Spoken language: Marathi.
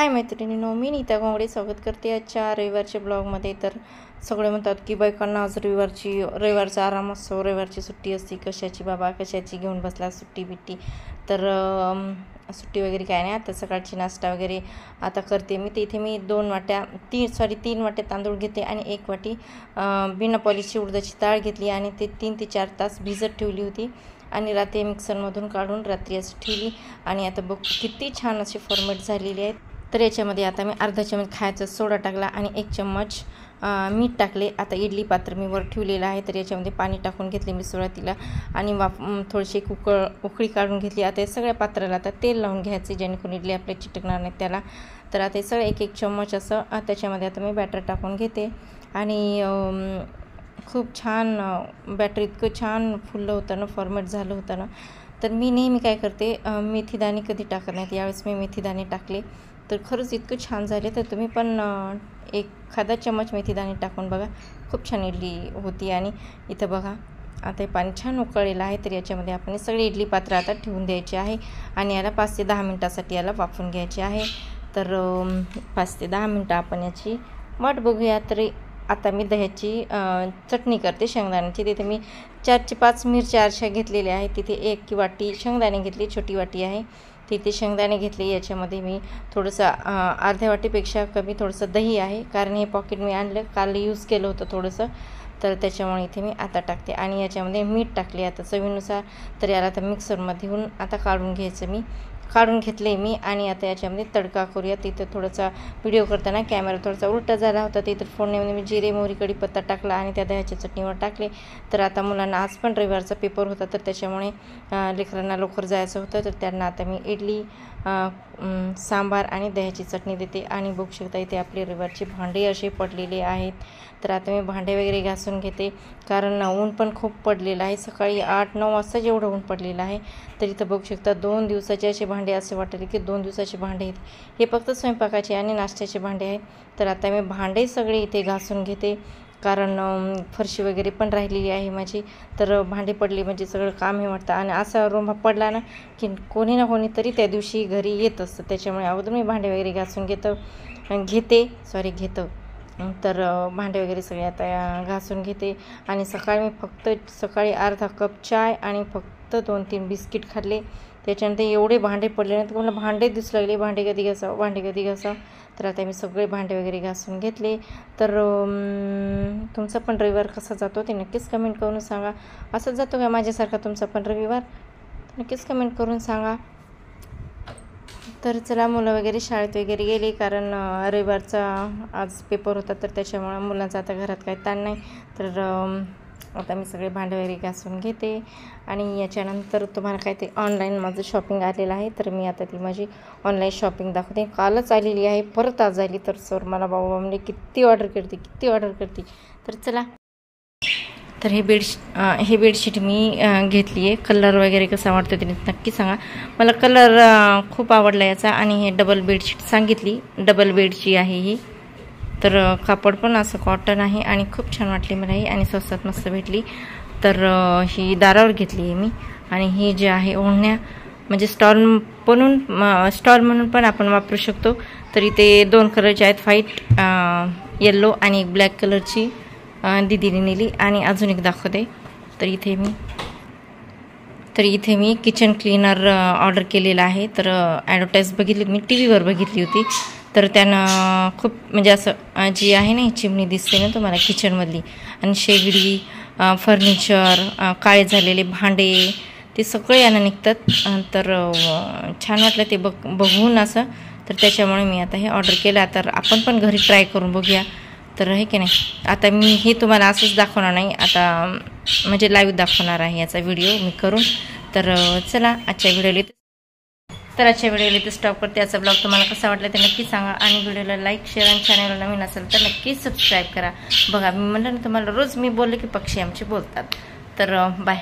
हाय मैत्रिणींनो, मी नीता घोंगडे स्वागत करते आजच्या रविवारच्या ब्लॉगमध्ये। तर सगळे म्हणतात की बायकांना आज रविवारचा आराम असतो, रविवारची सुट्टी असते, कशाची बाबा कशाची घेऊन बसला सुट्टी बिट्टी। तर सुट्टी वगैरे काय नाही, आता सकाळची नाश्ता वगैरे आता करते मी। तर इथे मी 3 वाट्या तांदूळ घेते आणि 1 वाटी बिना पॉलिशची उडदाची डाळ घेतली आणि ते 3 ते 4 तास भिजत ठेवली होती आणि रात्री मिक्सरमधून काढून रात्री असं ठेवली आणि आता बघ किती छान असे फॉर्मेट झालेले आहेत। तर याच्यामध्ये आता मी अर्धा चमच खायचा सोडा टाकला आणि 1 चम्मच मीठ टाकले। आता इडली पात्र मी वर ठेवलेलं आहे, तर याच्यामध्ये पाणी टाकून घेतले मी सुरुवातीला आणि थोडीशी उकळी काढून घेतली। आता या सगळ्या पात्राला आता तेल लावून घ्यायचे जेणेकरून इडली आपल्या चिटकणार नाही त्याला। तर आता हे सगळं 1 चम्मच असं त्याच्यामध्ये आता मी बॅटर टाकून घेते आणि खूप छान बॅटर इतकं छान फुललं होतं ना, फॉर्मेट झालं होतं ना। तर मी नेहमी काय करते, मेथीदाणे कधी टाकत नाहीत, यावेळेस मी मेथीदाणे टाकले तर खरंच इतकं छान झाले। तर तुम्ही पण एखादा चम्मच मेथीदाणे टाकून बघा, खूप छान इडली होती। आणि इथं बघा आता हे पाणी छान उकळलेलं आहे, तर याच्यामध्ये आपण सगळे इडली पात्र आता ठेवून द्यायचे आहे आणि याला 5 ते 10 मिनटासाठी याला वाफवून घ्यायचे आहे। तर 5 ते 10 मिनटं आपण याची वाट बघूया। तर आता मी दह्याची चटणी करते शेंगदाण्याची। तिथे मी 4 ते 5 मिरच्या अशा घेतलेल्या आहेत। तिथे 1 वाटी शेंगदाणे घेतली, छोटी वाटी आहे तिथे शेंगदाणे घेतले। याच्यामध्ये मी थोडंसं अर्ध्या वाटीपेक्षा कमी थोडंसं दही आहे, कारण हे पॉकेट मी आणलं काल यूज केलं होतं थोडंसं, तर त्याच्यामुळे इथे मी आता टाकते आणि याच्यामध्ये मीठ टाकले आता चवीनुसार। तर याला आता मिक्सरमधून आता काढून घेतले मी आणि आता याच्यामध्ये तडका करूया। तिथं थोडासा व्हिडिओ करताना कॅमेरा थोडासा उलटा झाला होता, तिथं फोडणीमध्ये मी जिरे मोहरी कढीपत्ता टाकला आणि त्या दह्याच्या चटणीवर टाकले। तर आता मुलांना आज पण रविवारचा पेपर होता, तर त्याच्यामुळे लेकरांना लवकर जायचं होतं, तर त्यांना आता मी इडली सांबार आणि दह्याची चटणी देते। आणि बघू शकता इथे आपले रविवारचे भांडे असे पडलेले आहेत। तर आता मी भांडे वगैरे घासून घेते, कारण ऊन पण खूप पडलेलं आहे, सकाळी 8-9 वाजता जेवढं ऊन पडलेलं आहे। तर इथं बघू शकता 2 दिवसाचे असे भांडे, असे वाटले की 2 दिवसाचे भांडे आहेत, हे फक्त स्वयंपाकाचे आणि नाश्त्याचे भांडे आहेत। तर आता मी भांडे सगळे इथे घासून घेते, कारण फरशी वगैरे पण राहिलेली आहे माझी। तर भांडे पडली म्हणजे सगळं काम हे वाटतं आणि असा रोंबा पडला ना की कोणी ना कोणीतरी त्या दिवशी घरी येत असतं, त्याच्यामुळे अगोदर मी भांडे वगैरे घासून घेते। तर भांडे वगैरे सगळे आता घासून घेते आणि सकाळी मी सकाळी अर्धा कप चाय आणि फक्त 2-3 बिस्किट खाल्ले। त्याच्यानंतर एवढे भांडे पडले ना, तर मला भांडे दिसू लागले, भांडे कधी घासावं। तर आता मी सगळे भांडे वगैरे घासून घेतले। तर तुमचा पण रविवार कसा जातो ते नक्कीच कमेंट करून सांगा। असंच जातो का माझ्यासारखा तुमचा पण रविवार? नक्कीच कमेंट करून सांगा। तर चला, मुलं वगैरे शाळेत वगैरे गेले, कारण रविवारचा आज पेपर होता, तर त्याच्यामुळे मुलांचा आता घरात काही ताण नाही। तर आता मी सगळे भांडे वगैरे घासून घेते आणि याच्यानंतर तुम्हाला काय ते ऑनलाईन माझं शॉपिंग आलेलं आहे, तर मी आता ती माझी ऑनलाईन शॉपिंग दाखवते। कालच आलेली आहे, परत आज आली। तर सर मला बाबा म्हणजे किती ऑर्डर करते। तर चला, तर हे बेडशीट मी घेतली आहे। कलर वगैरे कसा वाटतो ते नक्की सांगा, मला कलर खूप आवडला याचा। आणि हे डबल बेडशीट सांगितली, डबल बेडची आहे ही। तर कापड पण असं कॉटन आहे आणि खूप छान वाटली मला ही आणि स्वस्तात मस्त भेटली। तर ही दारावर घेतली आहे मी। आणि ही जी आहे ओढण्या, म्हणजे स्टॉल म्हणून पण आपण वापरू शकतो। तर इथे 2 कलरचे आहेत, व्हाईट येल्लो आणि एक ब्लॅक कलरची दीदीने नेली। आणि अजून एक दाखवते। तर इथे मी किचन क्लीनर ऑर्डर केलेला आहे। तर ॲडव्हर्टाईज बघितली मी, टी व्हीवर बघितली होती। तर त्यानं खूप म्हणजे असं जी आहे ना ही चिमणी दिसते ना तुम्हाला किचनमधली, आणि शेगडी, फर्निचर, काळे झालेले भांडे, ते सगळे यानं निघतात। तर छान वाटलं ते बघून असं, तर त्याच्यामुळे मी आता हे ऑर्डर केलं। तर आपण पण घरी ट्राय करून बघूया, तर आहे की नाही। आता मी हे तुम्हाला असंच दाखवणार नाही, आता म्हणजे लाईव्ह दाखवणार आहे याचा व्हिडिओ मी करून। तर चला, आजच्या व्हिडिओला इथे स्टॉप करते। याचा ब्लॉग तुम्हाला कसा वाटला ते नक्की सांगा आणि व्हिडिओला लाईक, शेअर आणि चॅनलला नवीन असेल तर नक्कीच सबस्क्राईब करा। बघा, मी म्हणलं ना तुम्हाला, रोज मी बोलले की पक्षी आमचे बोलतात। तर बाय।